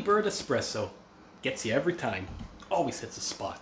bird espresso. Gets you every time. Always hits the spot.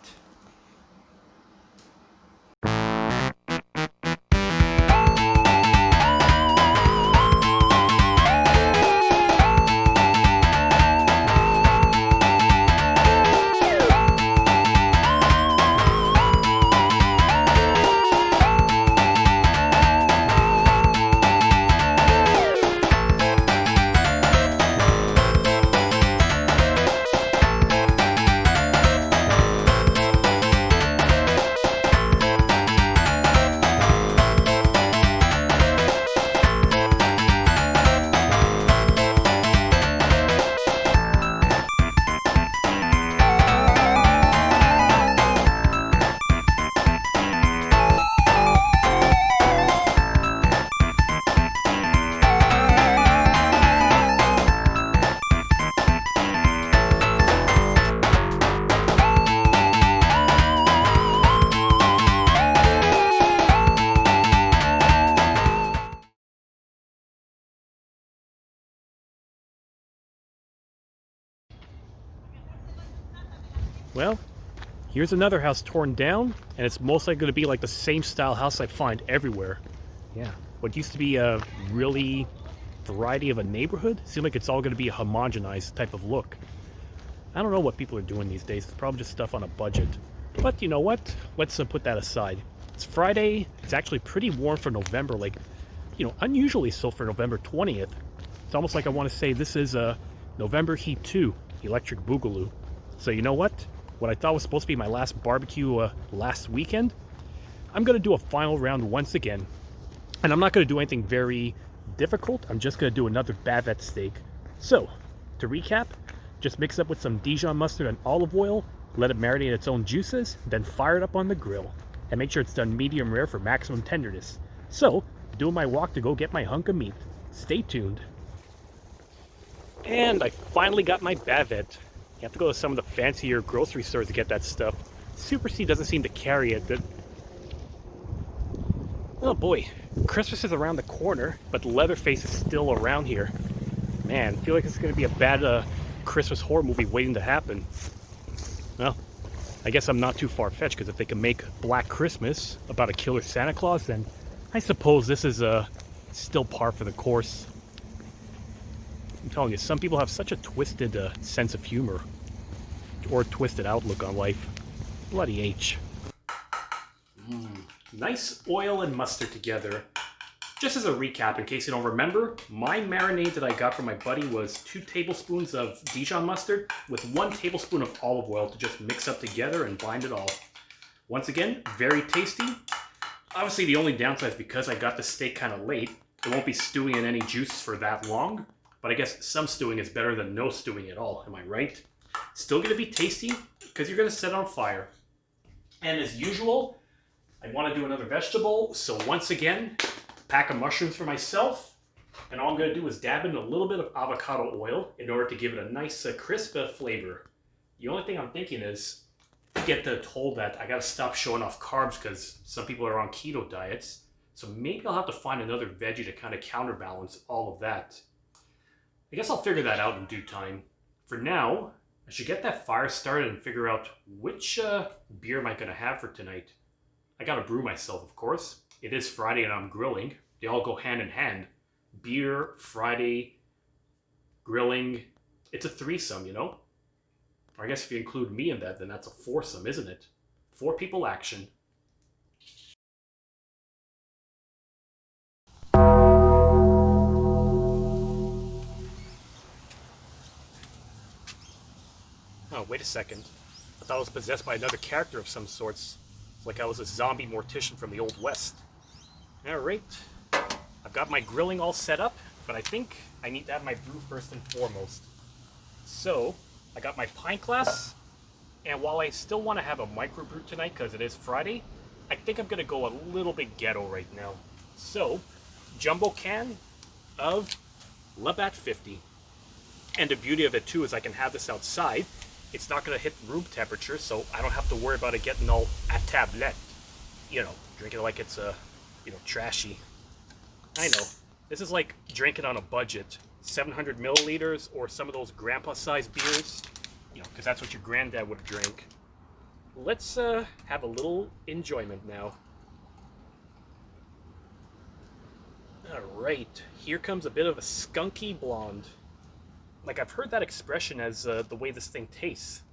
Well, here's another house torn down, and it's most likely going to be like the same style house I find everywhere. Yeah, what used to be a really variety of a neighborhood seems like it's all going to be a homogenized type of look. I don't know what people are doing these days. It's probably just stuff on a budget. But you know what? Let's put that aside. It's Friday. It's actually pretty warm for November, like, unusually so for November 20th. It's almost like I want to say this is November Heat 2, Electric Boogaloo. So you know what? What I thought was supposed to be my last barbecue last weekend, I'm going to do a final round once again. And I'm not going to do anything very difficult. I'm just going to do another Bavette steak. So, to recap, just mix up with some Dijon mustard and olive oil, let it marinate its own juices, then fire it up on the grill. And make sure it's done medium rare for maximum tenderness. So, doing my walk to go get my hunk of meat. Stay tuned. And I finally got my Bavette. You have to go to some of the fancier grocery stores to get that stuff. Super C doesn't seem to carry it. Oh boy, Christmas is around the corner, but Leatherface is still around here. Man, I feel like it's going to be a bad Christmas horror movie waiting to happen. Well, I guess I'm not too far-fetched, because if they can make Black Christmas about a killer Santa Claus, then I suppose this is still par for the course. I'm telling you, some people have such a twisted sense of humor, or twisted outlook on life. Bloody H. Nice oil and mustard together. Just as a recap, in case you don't remember, my marinade that I got from my buddy was 2 tablespoons of Dijon mustard with 1 tablespoon of olive oil to just mix up together and bind it all. Once again, very tasty. Obviously, the only downside is because I got the steak kind of late, it won't be stewing in any juice for that long. But I guess some stewing is better than no stewing at all, am I right? Still going to be tasty, because you're going to set it on fire. And as usual, I want to do another vegetable, so once again, pack of mushrooms for myself. And all I'm going to do is dab in a little bit of avocado oil in order to give it a nice crisp flavor. The only thing I'm thinking is, I get told that I got to stop showing off carbs because some people are on keto diets. So maybe I'll have to find another veggie to kind of counterbalance all of that. I guess I'll figure that out in due time. For now, I should get that fire started and figure out which beer am I going to have for tonight. I got to brew myself, of course. It is Friday and I'm grilling. They all go hand in hand. Beer, Friday, grilling. It's a threesome, you know? Or I guess if you include me in that, then that's a foursome, isn't it? 4 people action. Oh, wait a second. I thought I was possessed by another character of some sorts. Like I was a zombie mortician from the Old West. Alright. I've got my grilling all set up, but I think I need to have my brew first and foremost. So, I got my pint glass, and while I still want to have a microbrew tonight because it is Friday, I think I'm going to go a little bit ghetto right now. So, jumbo can of Labatt 50. And the beauty of it too is I can have this outside. It's not going to hit room temperature, so I don't have to worry about it getting all at tablette. You know, drinking it like it's trashy. I know. This is like drinking on a budget. 700 milliliters or some of those grandpa-sized beers, you know, because that's what your granddad would have drank. Let's have a little enjoyment now. All right, here comes a bit of a skunky blonde. Like, I've heard that expression as the way this thing tastes.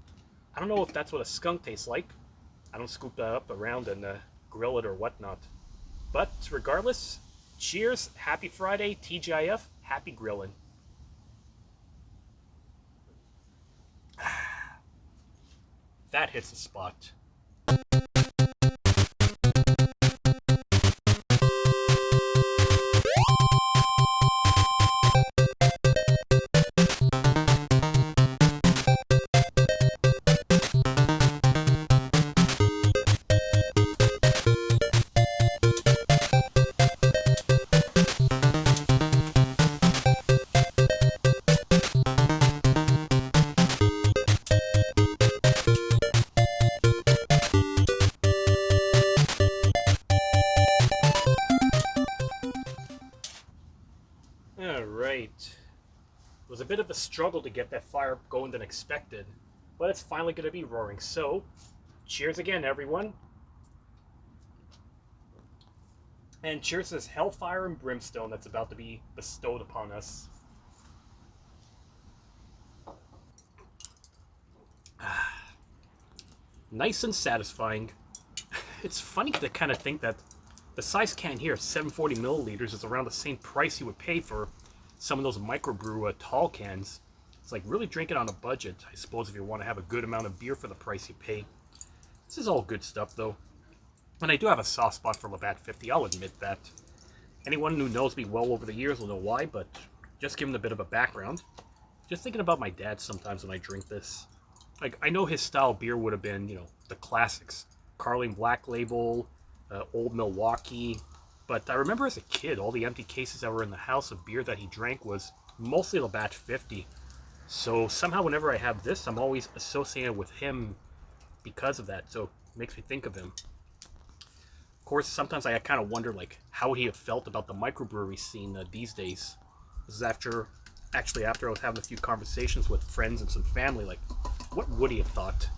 I don't know if that's what a skunk tastes like. I don't scoop that up around and grill it or whatnot. But regardless, cheers, happy Friday, TGIF, happy grilling. That hits the spot. Alright. It was a bit of a struggle to get that fire going than expected, but it's finally going to be roaring. So, cheers again, everyone. And cheers to this hellfire and brimstone that's about to be bestowed upon us. Nice and satisfying. It's funny to kind of think that the size can here, 740 milliliters, is around the same price you would pay for some of those microbrew tall cans. It's like really drinking on a budget, I suppose, if you want to have a good amount of beer for the price you pay. This is all good stuff, though. And I do have a soft spot for Labatt 50, I'll admit that. Anyone who knows me well over the years will know why, but just giving a bit of a background. Just thinking about my dad sometimes when I drink this. Like, I know his style beer would have been, you know, the classics. Carling Black Label, Old Milwaukee. But I remember as a kid, all the empty cases that were in the house of beer that he drank was mostly Labatt 50. So somehow whenever I have this, I'm always associated with him because of that. So it makes me think of him. Of course, sometimes I kind of wonder, like, how would he have felt about the microbrewery scene these days? This is after I was having a few conversations with friends and some family, like, what would he have thought?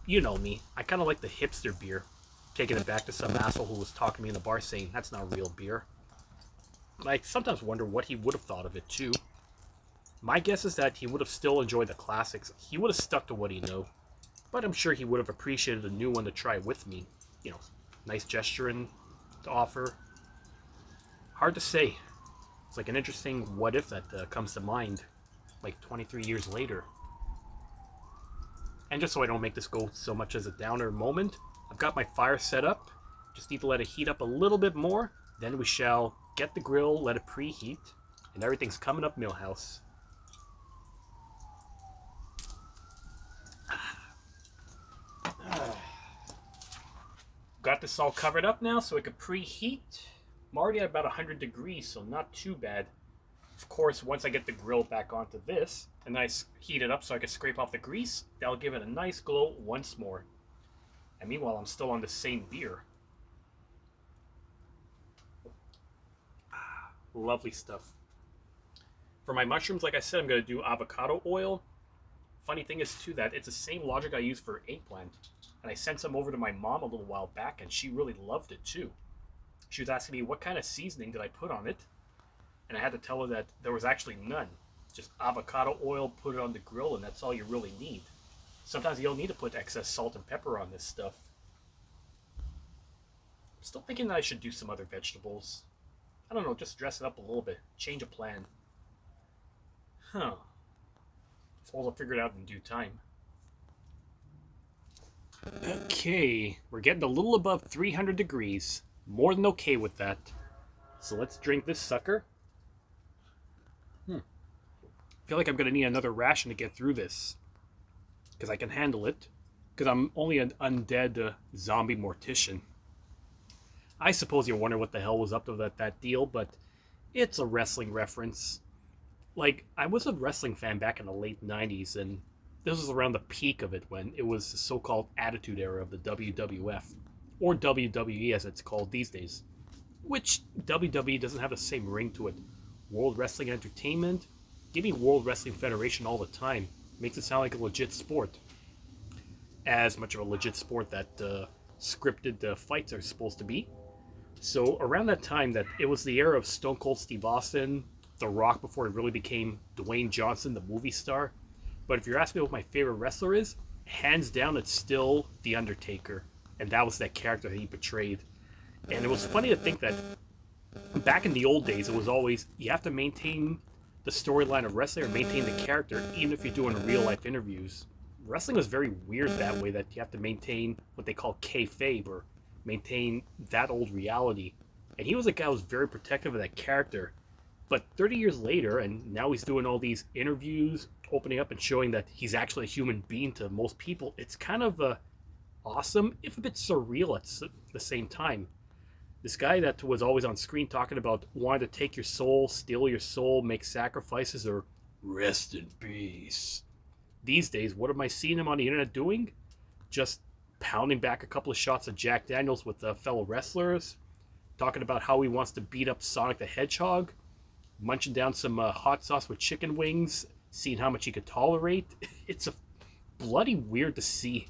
You know me, I kind of like the hipster beer. Taking it back to some asshole who was talking to me in the bar saying, that's not real beer. I sometimes wonder what he would have thought of it, too. My guess is that he would have still enjoyed the classics. He would have stuck to what he knew. But I'm sure he would have appreciated a new one to try with me. You know, nice gesture and to offer. Hard to say. It's like an interesting what if that comes to mind, like 23 years later. And just so I don't make this go so much as a downer moment, I've got my fire set up. Just need to let it heat up a little bit more. Then we shall get the grill, let it preheat, and everything's coming up Millhouse. Got this all covered up now so it could preheat. I'm already at about 100 degrees, so not too bad. Of course, once I get the grill back onto this, and I heat it up so I can scrape off the grease, that'll give it a nice glow once more. And meanwhile, I'm still on the same beer. Lovely stuff. For my mushrooms, like I said, I'm going to do avocado oil. Funny thing is, too, that it's the same logic I use for eggplant. And I sent some over to my mom a little while back, and she really loved it, too. She was asking me what kind of seasoning did I put on it. And I had to tell her that there was actually none. Just avocado oil, put it on the grill, and that's all you really need. Sometimes you don't need to put excess salt and pepper on this stuff. I'm still thinking that I should do some other vegetables. I don't know, just dress it up a little bit. Change of plan. Huh. I'll figure it out in due time. Okay, we're getting a little above 300 degrees. More than okay with that. So let's drink this sucker. I feel like I'm going to need another ration to get through this. Because I can handle it. Because I'm only an undead zombie mortician. I suppose you're wondering what the hell was up to that deal, but it's a wrestling reference. Like, I was a wrestling fan back in the late 90s, and this was around the peak of it when it was the so-called Attitude Era of the WWF. Or WWE as it's called these days. Which WWE doesn't have the same ring to it. World Wrestling Entertainment? give me World Wrestling Federation all the time. Makes it sound like a legit sport. As much of a legit sport that scripted fights are supposed to be. So around that time, that it was the era of Stone Cold Steve Austin, The Rock before he really became Dwayne Johnson, the movie star. But if you're asking me what my favorite wrestler is, hands down, it's still The Undertaker. And that was that character that he portrayed. And it was funny to think that back in the old days, it was always, you have to maintain the storyline of wrestling or maintain the character, even if you're doing real life interviews. Wrestling was very weird that way, that you have to maintain what they call kayfabe, or maintain that old reality. And he was a guy who was very protective of that character. But 30 years later, and now he's doing all these interviews, opening up and showing that he's actually a human being to most people, it's kind of awesome, if a bit surreal at the same time. This guy that was always on screen talking about wanting to take your soul, steal your soul, make sacrifices, or rest in peace. These days, what am I seeing him on the internet doing? Just pounding back a couple of shots of Jack Daniels with fellow wrestlers, talking about how he wants to beat up Sonic the Hedgehog, munching down some hot sauce with chicken wings, seeing how much he could tolerate. It's a bloody weird to see.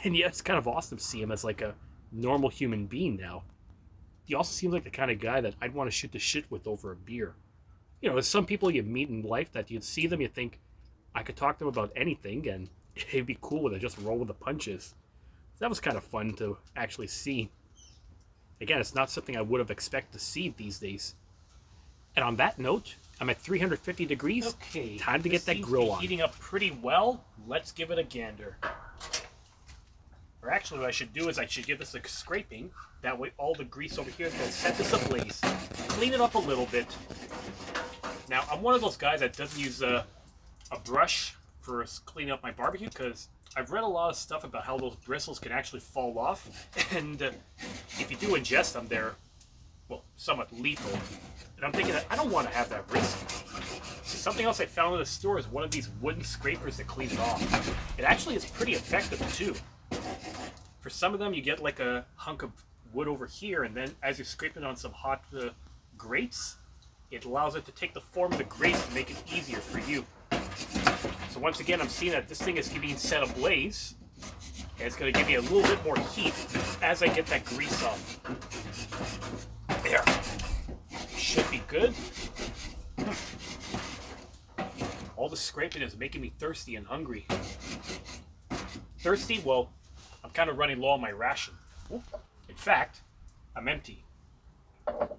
And yeah, it's kind of awesome to see him as like a normal human being now. He also seems like the kind of guy that I'd want to shoot the shit with over a beer. You know, there's some people you meet in life that you see them, you think, I could talk to them about anything, and it'd be cool to just roll with the punches. That was kind of fun to actually see. Again, it's not something I would have expected to see these days. And on that note, I'm at 350 degrees. Okay, time to get that grill on. Heating up pretty well. Let's give it a gander. Or actually, what I should do is I should give this a scraping. That way all the grease over here is going to set this ablaze. Clean it up a little bit. Now, I'm one of those guys that doesn't use a brush for cleaning up my barbecue, because I've read a lot of stuff about how those bristles can actually fall off. And if you do ingest them, they're, well, somewhat lethal. And I'm thinking that I don't want to have that risk. So something else I found in the store is one of these wooden scrapers that clean it off. It actually is pretty effective too. For some of them, you get like a hunk of wood over here, and then as you're scraping on some hot grates, it allows it to take the form of the grates to make it easier for you. So once again, I'm seeing that this thing is being set ablaze, and it's going to give me a little bit more heat as I get that grease off. There. Should be good. All the scraping is making me thirsty and hungry. Thirsty? Well, I'm kind of running low on my ration. In fact, I'm empty.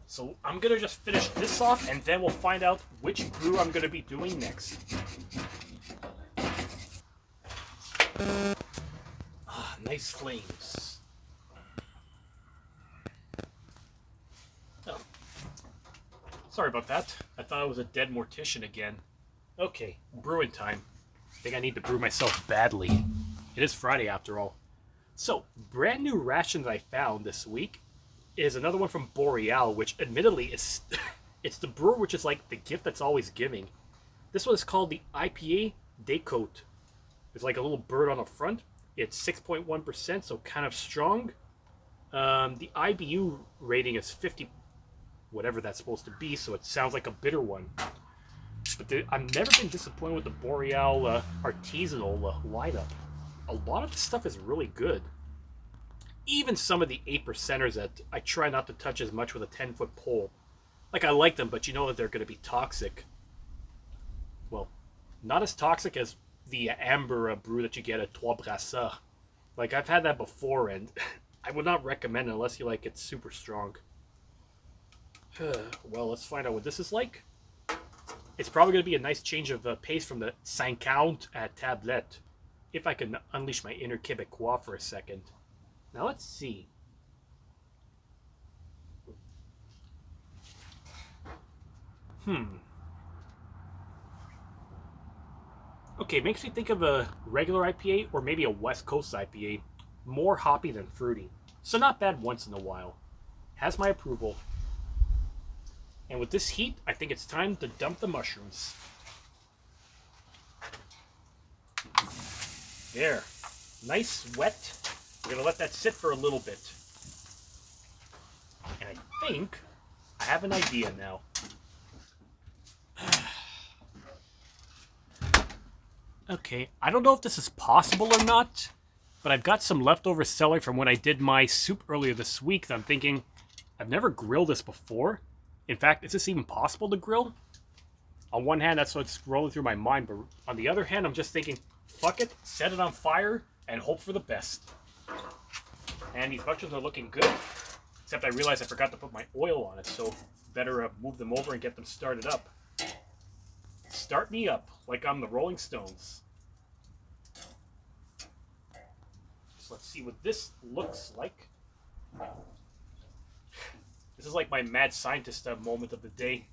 So I'm going to just finish this off, and then we'll find out which brew I'm going to be doing next. Ah, nice flames. Oh. Sorry about that. I thought I was a dead mortician again. Okay, brewing time. I think I need to brew myself badly. It is Friday after all. So, brand new ration that I found this week is another one from Boreal, which admittedly is it's the brewer which is like the gift that's always giving. This one is called the IPA Decote. There's like a little bird on the front. It's 6.1%, so kind of strong. The IBU rating is 50, whatever that's supposed to be, so it sounds like a bitter one. But I've never been disappointed with the Boreal artisanal lineup. A lot of the stuff is really good. Even some of the 8%ers that I try not to touch as much with a 10-foot pole. Like, I like them, but you know that they're going to be toxic. Well, not as toxic as the amber brew that you get at Trois Brasseurs. Like, I've had that before, and I would not recommend it unless you like it super strong. Well, let's find out what this is like. It's probably going to be a nice change of pace from the 50 at Tablette. If I can unleash my inner Quebecois for a second. Now let's see. Okay, makes me think of a regular IPA or maybe a West Coast IPA. More hoppy than fruity. So not bad once in a while. Has my approval. And with this heat, I think it's time to dump the mushrooms. There. Nice, wet. We're going to let that sit for a little bit. And I think I have an idea now. Okay, I don't know if this is possible or not, but I've got some leftover celery from when I did my soup earlier this week that I'm thinking, I've never grilled this before. In fact, is this even possible to grill? On one hand, that's what's rolling through my mind, but on the other hand, I'm just thinking, fuck it, set it on fire, and hope for the best. And these mushrooms are looking good, except I realized I forgot to put my oil on it, so better move them over and get them started up. Start me up, like I'm the Rolling Stones. So let's see what this looks like. This is like my mad scientist moment of the day.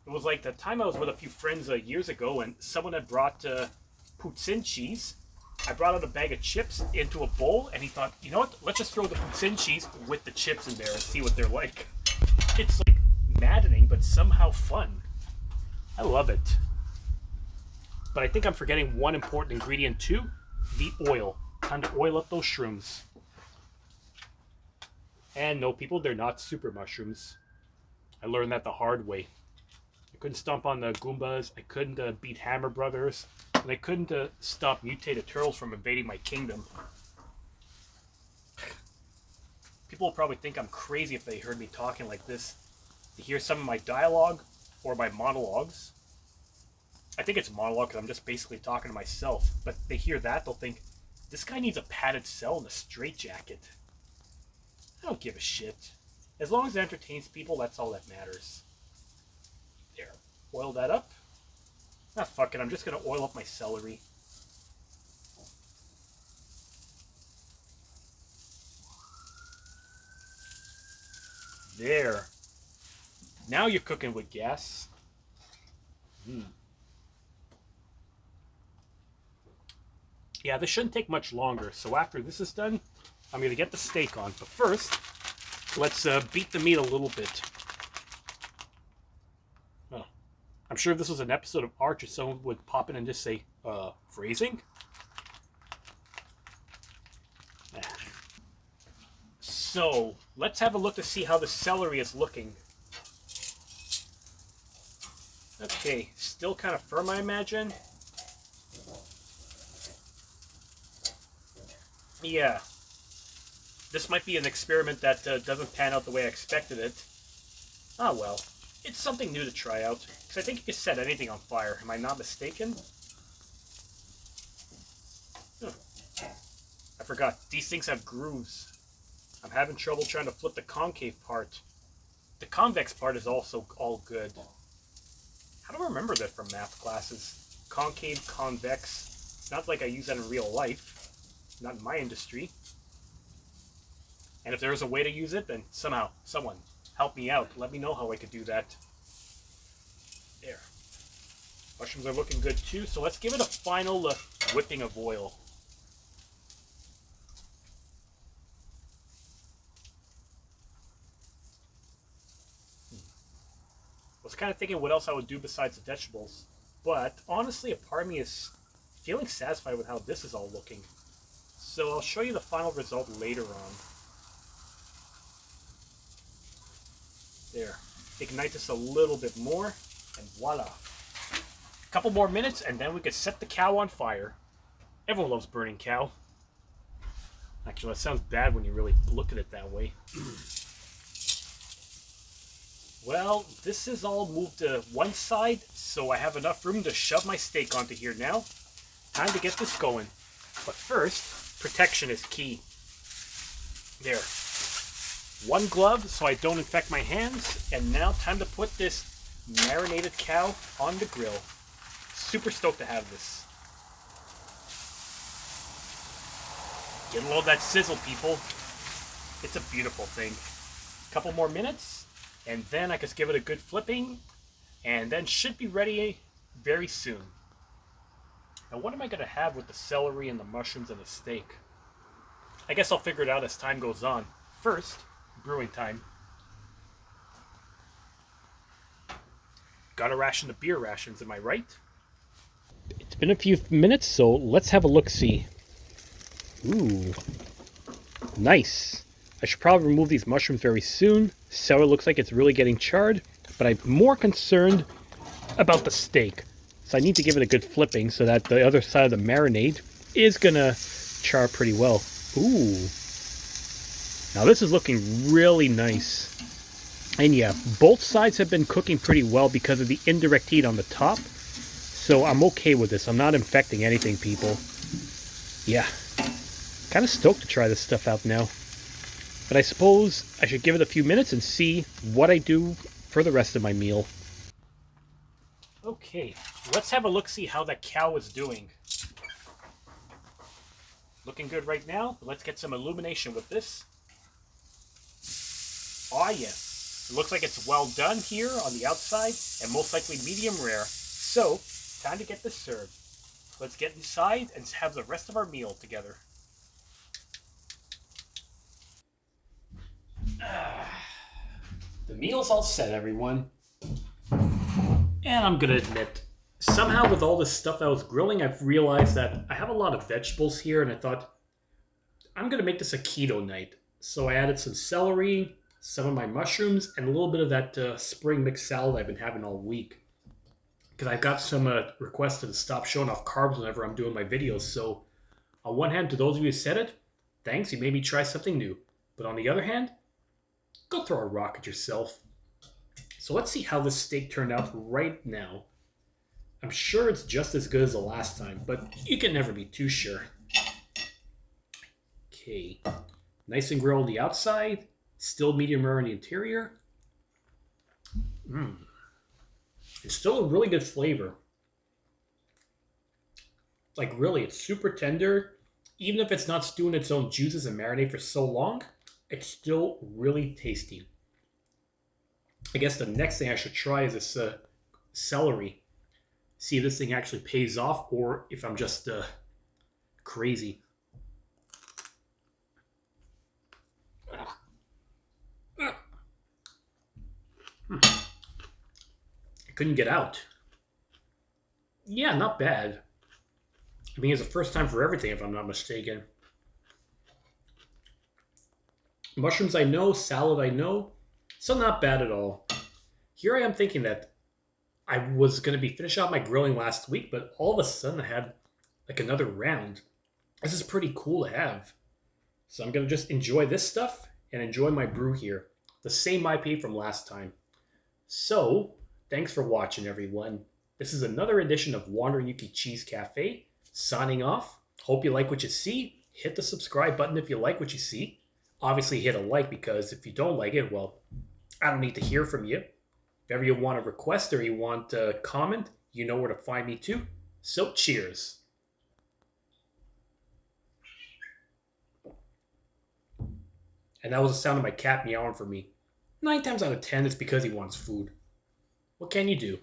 It was like the time I was with a few friends years ago, and someone had brought poutine cheese. I brought out a bag of chips into a bowl, and he thought, you know what? Let's just throw the poutine cheese with the chips in there and see what they're like. It's like maddening, but somehow fun. I love it. But I think I'm forgetting one important ingredient too, the oil. Time to oil up those shrooms. And no, people, they're not super mushrooms. I learned that the hard way. I couldn't stomp on the Goombas, I couldn't beat Hammer Brothers, and I couldn't stop mutated turtles from invading my kingdom. People will probably think I'm crazy if they heard me talking like this. To hear some of my dialogue or my monologues. I think it's a monologue because I'm just basically talking to myself. But if they hear that, they'll think, this guy needs a padded cell and a straitjacket. I don't give a shit. As long as it entertains people, that's all that matters. There. Oil that up. Ah, fuck it. I'm just going to oil up my celery. There. Now you're cooking with gas. Yeah, this shouldn't take much longer. So after this is done, I'm going to get the steak on. But first, let's beat the meat a little bit. Oh. I'm sure if this was an episode of Archer, someone would pop in and just say, phrasing? So, let's have a look to see how the celery is looking. Okay, still kind of firm, I imagine. Yeah. This might be an experiment that doesn't pan out the way I expected it. Ah, well. It's something new to try out. Because I think you can set anything on fire. Am I not mistaken? Huh. I forgot. These things have grooves. I'm having trouble trying to flip the concave part. The convex part is also all good. How do I remember that from math classes? Concave, convex. It's not like I use that in real life. Not in my industry. And if there is a way to use it, then somehow, someone, help me out. Let me know how I could do that. There. Mushrooms are looking good too, so let's give it a final whipping of oil. I was kind of thinking what else I would do besides the vegetables, but honestly, a part of me is feeling satisfied with how this is all looking. So I'll show you the final result later on. There. Ignite this a little bit more, and voila. A couple more minutes, and then we could set the cow on fire. Everyone loves burning cow. Actually, that sounds bad when you really look at it that way. Well, this is all moved to one side, so I have enough room to shove my steak onto here now. Time to get this going. But first, protection is key. There. One glove so I don't infect my hands, and now time to put this marinated cow on the grill. Super stoked to have this. Get a load of that sizzle, people. It's a beautiful thing. Couple more minutes, and then I can give it a good flipping, and then should be ready very soon. Now what am I going to have with the celery and the mushrooms and the steak? I guess I'll figure it out as time goes on. First, brewing time. Gotta ration the beer rations, am I right? It's been a few minutes, so let's have a look-see. Ooh. Nice. I should probably remove these mushrooms very soon. Celery looks like it's really getting charred, but I'm more concerned about the steak. So I need to give it a good flipping so that the other side of the marinade is gonna char pretty well. Ooh. Now this is looking really nice. And yeah, both sides have been cooking pretty well because of the indirect heat on the top. So I'm okay with this. I'm not infecting anything, people. Yeah. Kind of stoked to try this stuff out now. But I suppose I should give it a few minutes and see what I do for the rest of my meal. Okay, let's have a look, see how that cow is doing. Looking good right now. Let's get some illumination with this. Ah, yes. It looks like it's well done here on the outside and most likely medium rare. So, time to get this served. Let's get inside and have the rest of our meal together. The meal's all set, everyone. And I'm gonna admit, somehow with all this stuff I was grilling, I've realized that I have a lot of vegetables here, and I thought, I'm gonna make this a keto night. So I added some celery, some of my mushrooms, and a little bit of that spring mixed salad I've been having all week. Because I've got some requests to stop showing off carbs whenever I'm doing my videos. So on one hand, to those of you who said it, thanks, you made me try something new. But on the other hand, go throw a rock at yourself. So let's see how this steak turned out right now. I'm sure it's just as good as the last time, but you can never be too sure. Okay, nice and grilled on the outside, still medium rare on the interior. It's still a really good flavor. Like really, it's super tender. Even if it's not stewing its own juices and marinade for so long, it's still really tasty. I guess the next thing I should try is this celery. See if this thing actually pays off or if I'm just crazy. I couldn't get out. Yeah, not bad. I mean, it's the first time for everything, if I'm not mistaken. Mushrooms I know, salad I know, so not bad at all. Here I am thinking that I was going to be finished out my grilling last week, but all of a sudden I had like another round. This is pretty cool to have. So I'm going to just enjoy this stuff and enjoy my brew here. The same IP from last time. So, thanks for watching, everyone. This is another edition of Wandering Ukie Cheese Cafe. Signing off. Hope you like what you see. Hit the subscribe button if you like what you see. Obviously, hit a like because if you don't like it, well, I don't need to hear from you. If ever you want a request or you want a comment, you know where to find me too. So, cheers. And that was the sound of my cat meowing for me. 9 times out of 10, it's because he wants food. What can you do?